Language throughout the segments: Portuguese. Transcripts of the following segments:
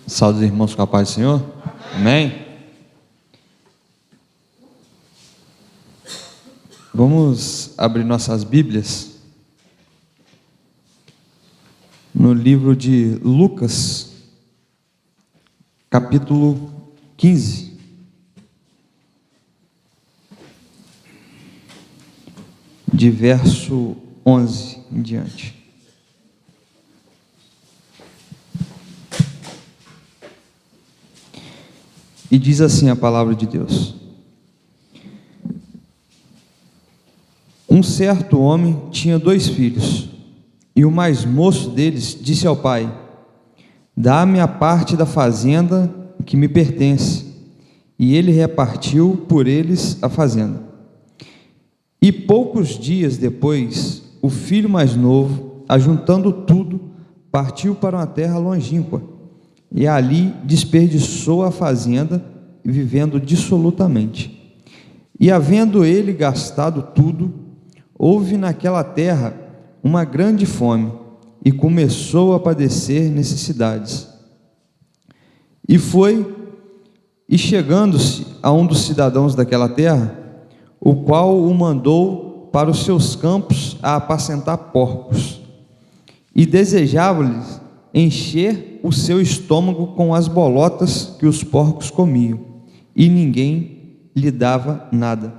Saúde, irmãos, com a paz do Senhor. Amém? Vamos abrir nossas Bíblias no livro de Lucas, capítulo 15. De verso 11 em diante. E diz assim a palavra de Deus: Um certo homem tinha 2 filhos, e o mais moço deles disse ao pai: Dá-me a parte da fazenda que me pertence. E ele repartiu por eles a fazenda. E poucos dias depois, o filho mais novo, ajuntando tudo, partiu para uma terra longínqua, e ali desperdiçou a fazenda, vivendo dissolutamente. E havendo ele gastado tudo, houve naquela terra uma grande fome, e começou a padecer necessidades. E chegando-se a um dos cidadãos daquela terra, o qual o mandou para os seus campos a apacentar porcos, e desejava-lhes encher o seu estômago com as bolotas que os porcos comiam, e ninguém lhe dava nada.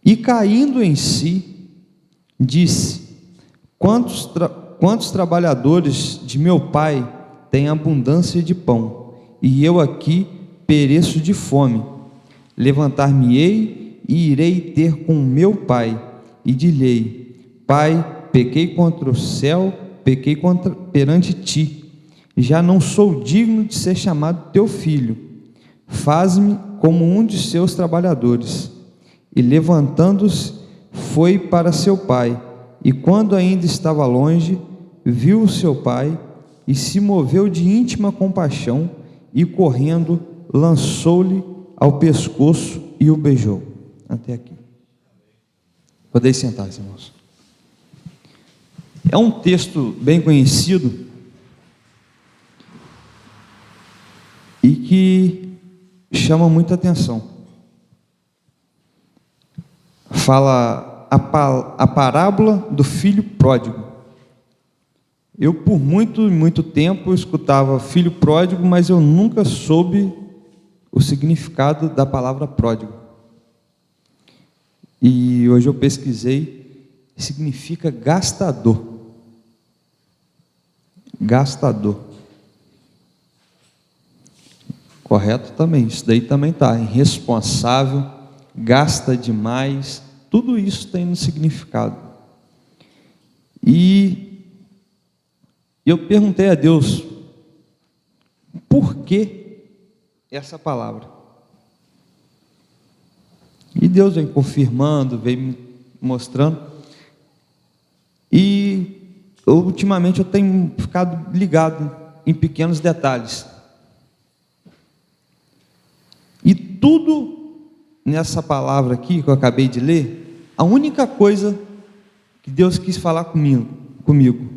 E caindo em si, disse: Quantos trabalhadores de meu pai têm abundância de pão, e eu aqui pereço de fome. Levantar-me-ei e irei ter com meu pai, e dir-lhe: Pai, pequei contra o céu, pequei perante ti, já não sou digno de ser chamado teu filho. Faz-me como um de seus trabalhadores. E levantando-se, foi para seu pai, e quando ainda estava longe, viu o seu pai, e se moveu de íntima compaixão, e correndo, lançou-lhe ao pescoço e o beijou. Até aqui. Podeis sentar, irmãos. É um texto bem conhecido e que chama muita atenção. Fala a parábola do filho pródigo. Eu, por muito tempo, escutava filho pródigo, mas eu nunca soube o significado da palavra pródigo. E hoje eu pesquisei, significa gastador. Gastador. Correto também, isso daí também está. Irresponsável, gasta demais, tudo isso tem um significado. E eu perguntei a Deus, por que essa palavra? E Deus vem confirmando, vem me mostrando. E ultimamente eu tenho ficado ligado em pequenos detalhes. E tudo nessa palavra aqui que eu acabei de ler, a única coisa que Deus quis falar comigo,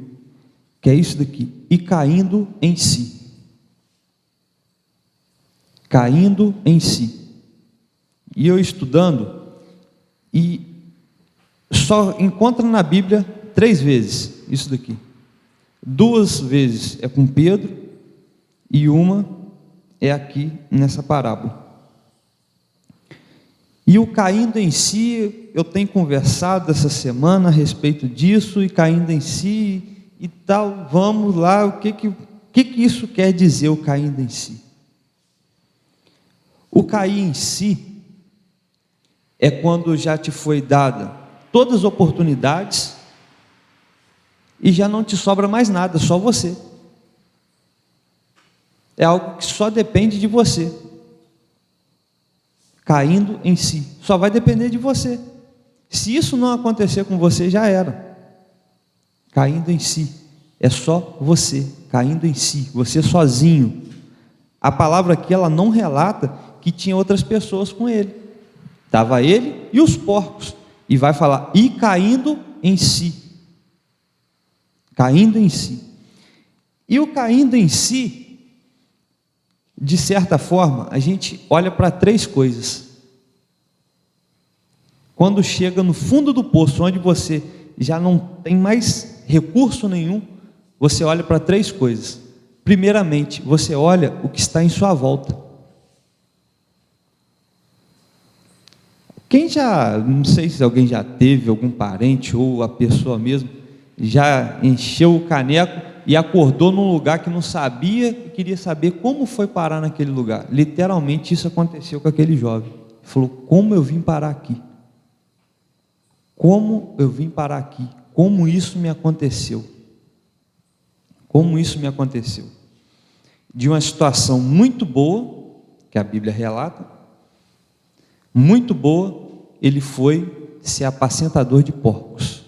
que é isso daqui: e caindo em si. Caindo em si. E eu estudando, e só encontra na Bíblia 3 vezes isso daqui. 2 vezes é com Pedro, e uma é aqui nessa parábola. E o caindo em si, eu tenho conversado essa semana a respeito disso, e caindo em si e tal. Vamos lá, o que isso quer dizer, o caindo em si? O cair em si é quando já te foi dada todas as oportunidades e já não te sobra mais nada, só você. É algo que só depende de você. Caindo em si, só vai depender de você. Se isso não acontecer com você, já era. Caindo em si, é só você, caindo em si, você sozinho. A palavra aqui, ela não relata que tinha outras pessoas com ele. Estava ele e os porcos. E vai falar, e caindo em si. Caindo em si. E o caindo em si de certa forma, a gente olha para três coisas. Quando chega no fundo do poço, onde você já não tem mais recurso nenhum, você olha para três coisas. Primeiramente, você olha o que está em sua volta. Quem já, não sei se alguém já teve, algum parente ou a pessoa mesmo, já encheu o caneco e acordou num lugar que não sabia e queria saber como foi parar naquele lugar. Literalmente isso aconteceu com aquele jovem. Ele falou: como eu vim parar aqui? Como eu vim parar aqui? Como isso me aconteceu? Como isso me aconteceu? De uma situação muito boa, que a Bíblia relata, muito boa, ele foi ser apacentador de porcos.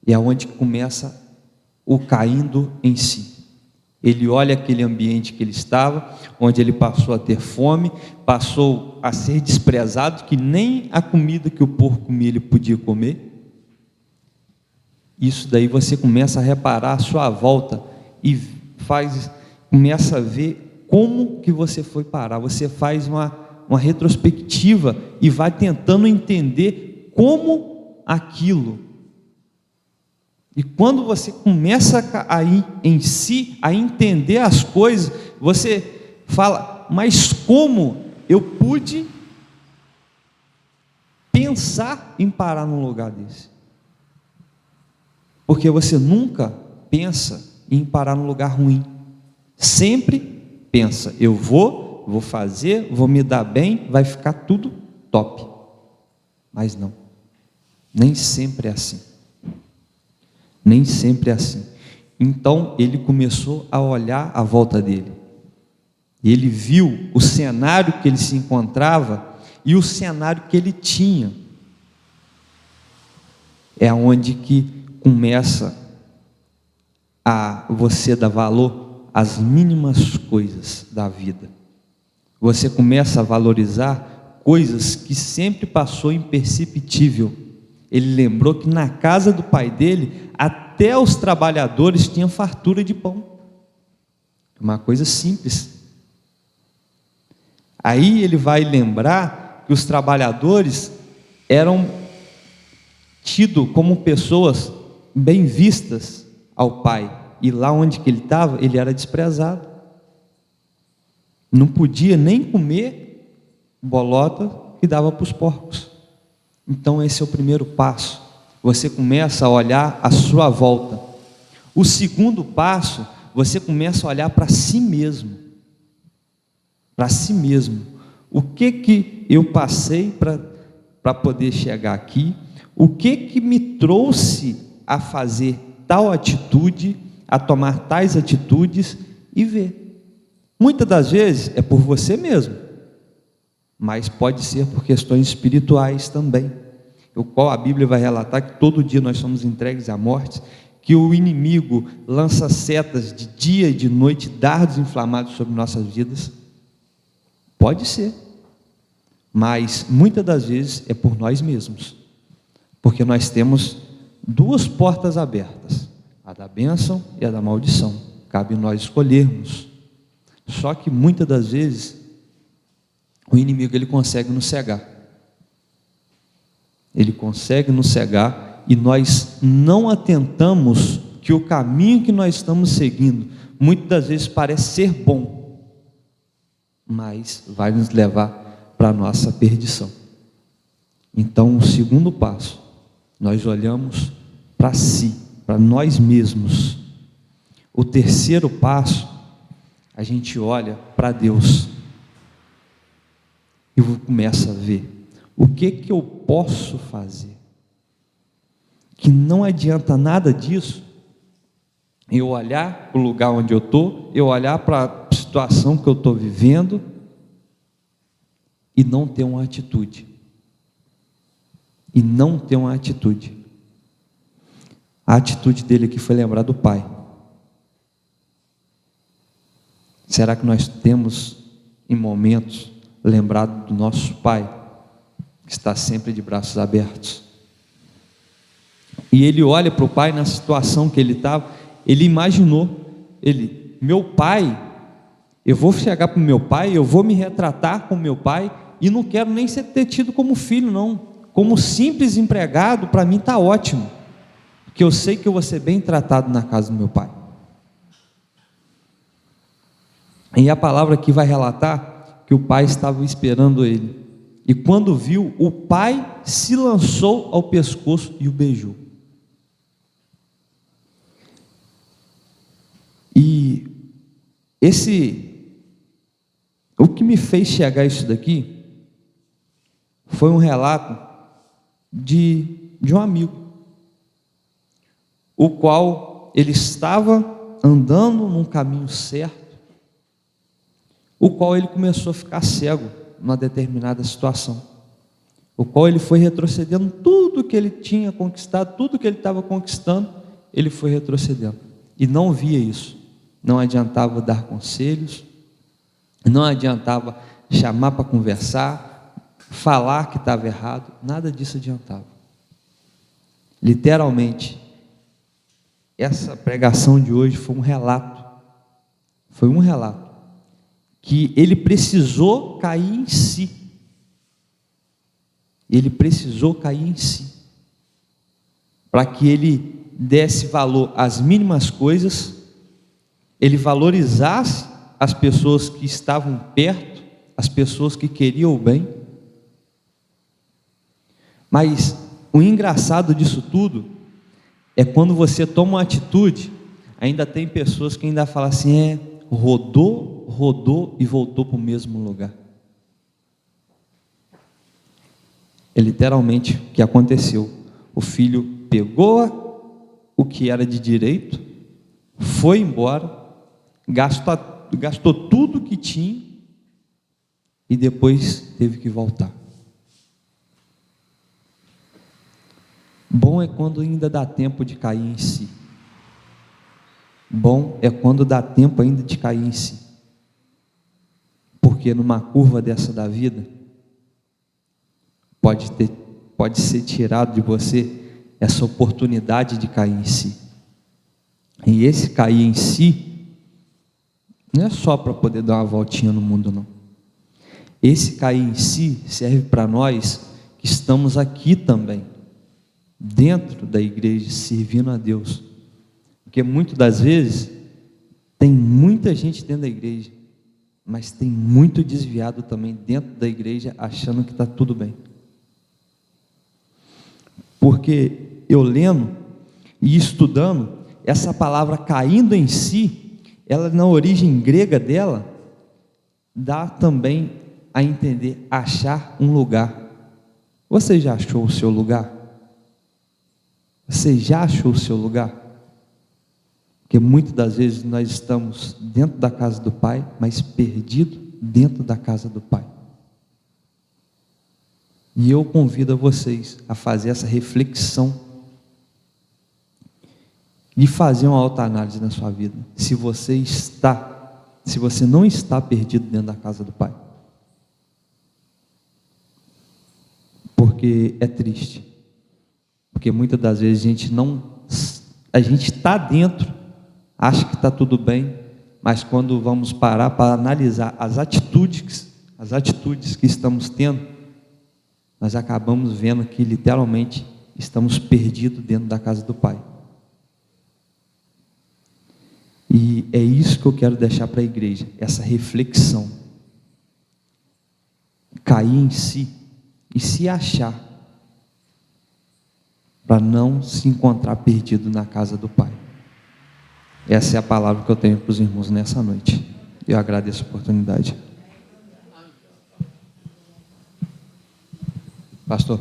E é onde começa o caindo em si. Ele olha aquele ambiente que ele estava, onde ele passou a ter fome, passou a ser desprezado, que nem a comida que o porco comia ele podia comer. Isso daí você começa a reparar à sua volta e começa a ver como que você foi parar. Você faz uma retrospectiva e vai tentando entender como aquilo. E quando você começa a ir em si, a entender as coisas, você fala: mas como eu pude pensar em parar num lugar desse? Porque você nunca pensa em parar num lugar ruim. Sempre pensa: eu vou fazer, vou me dar bem, vai ficar tudo top. Mas não, nem sempre é assim. Nem sempre é assim. Então ele começou a olhar à volta dele. Ele viu o cenário que ele se encontrava e o cenário que ele tinha. É onde que começa a você dar valor às mínimas coisas da vida. Você começa a valorizar coisas que sempre passou imperceptível. Ele lembrou que na casa do pai dele, até os trabalhadores tinham fartura de pão. Uma coisa simples. Aí ele vai lembrar que os trabalhadores eram tidos como pessoas bem vistas ao pai. E lá onde que ele estava, ele era desprezado. Não podia nem comer bolota que dava para os porcos. Então esse é o primeiro passo. Você começa a olhar à sua volta. O segundo passo, você começa a olhar para si mesmo. Para si mesmo. O que eu passei para poder chegar aqui? O que me trouxe a fazer tal atitude, a tomar tais atitudes e ver. Muitas das vezes é por você mesmo, mas pode ser por questões espirituais também, o qual a Bíblia vai relatar que todo dia nós somos entregues à morte, que o inimigo lança setas de dia e de noite, dardos inflamados sobre nossas vidas. Pode ser, mas muitas das vezes é por nós mesmos, porque nós temos duas portas abertas, a da bênção e a da maldição. Cabe nós escolhermos. Só que muitas das vezes o inimigo ele consegue nos cegar. Ele consegue nos cegar e nós não atentamos que o caminho que nós estamos seguindo muitas das vezes parece ser bom, mas vai nos levar para a nossa perdição. Então, o segundo passo, nós olhamos para si, para nós mesmos. O terceiro passo, a gente olha para Deus e começa a ver o que eu posso fazer. Que não adianta nada disso eu olhar para o lugar onde eu estou, eu olhar para a situação que eu estou vivendo e não ter uma atitude. E não ter uma atitude. A atitude dele aqui foi lembrar do Pai. Será que nós temos em momentos lembrado do nosso Pai, que está sempre de braços abertos? E ele olha para o pai na situação que ele estava, ele imaginou, meu pai, Eu vou chegar para o meu pai, eu vou me retratar com meu pai, e não quero nem ser tido como filho, não. Como simples empregado, para mim está ótimo, porque eu sei que eu vou ser bem tratado na casa do meu pai. E a palavra aqui vai relatar que o pai estava esperando ele. E quando viu, o pai se lançou ao pescoço e o beijou. E o que me fez chegar isso daqui foi um relato de um amigo, o qual ele estava andando num caminho certo, o qual ele começou a ficar cego numa determinada situação, o qual ele foi retrocedendo tudo que ele tinha conquistado, tudo que ele estava conquistando, ele foi retrocedendo, e não via isso. Não adiantava dar conselhos, não adiantava chamar para conversar, falar que estava errado, nada disso adiantava. Literalmente, essa pregação de hoje foi um relato, que ele precisou cair em si, para que ele desse valor às mínimas coisas, ele valorizasse as pessoas que estavam perto, as pessoas que queriam o bem. Mas o engraçado disso tudo é quando você toma uma atitude, ainda tem pessoas que ainda falam assim, rodou e voltou para o mesmo lugar. É literalmente o que aconteceu. O filho pegou o que era de direito, foi embora, gastou tudo que tinha e depois teve que voltar. Bom é quando ainda dá tempo de cair em si. Bom é quando dá tempo ainda de cair em si. Porque numa curva dessa da vida, pode ser tirado de você essa oportunidade de cair em si. E esse cair em si não é só para poder dar uma voltinha no mundo, não. Esse cair em si serve para nós que estamos aqui também, dentro da igreja, servindo a Deus. Porque muitas das vezes tem muita gente dentro da igreja, mas tem muito desviado também dentro da igreja, achando que está tudo bem. Porque eu lendo e estudando, essa palavra caindo em si, ela na origem grega dela, dá também a entender achar um lugar. Você já achou o seu lugar? Você já achou o seu lugar? Porque muitas das vezes nós estamos dentro da casa do Pai, mas perdido dentro da casa do Pai. E eu convido a vocês a fazer essa reflexão e fazer uma autoanálise na sua vida. Se você não está perdido dentro da casa do Pai. Porque é triste. Porque muitas das vezes a gente está dentro, acha que está tudo bem, mas quando vamos parar para analisar as atitudes que estamos tendo, nós acabamos vendo que literalmente estamos perdidos dentro da casa do Pai. E é isso que eu quero deixar para a igreja, essa reflexão. Cair em si e se achar, para não se encontrar perdido na casa do Pai. Essa é a palavra que eu tenho para os irmãos nessa noite. Eu agradeço a oportunidade. Pastor.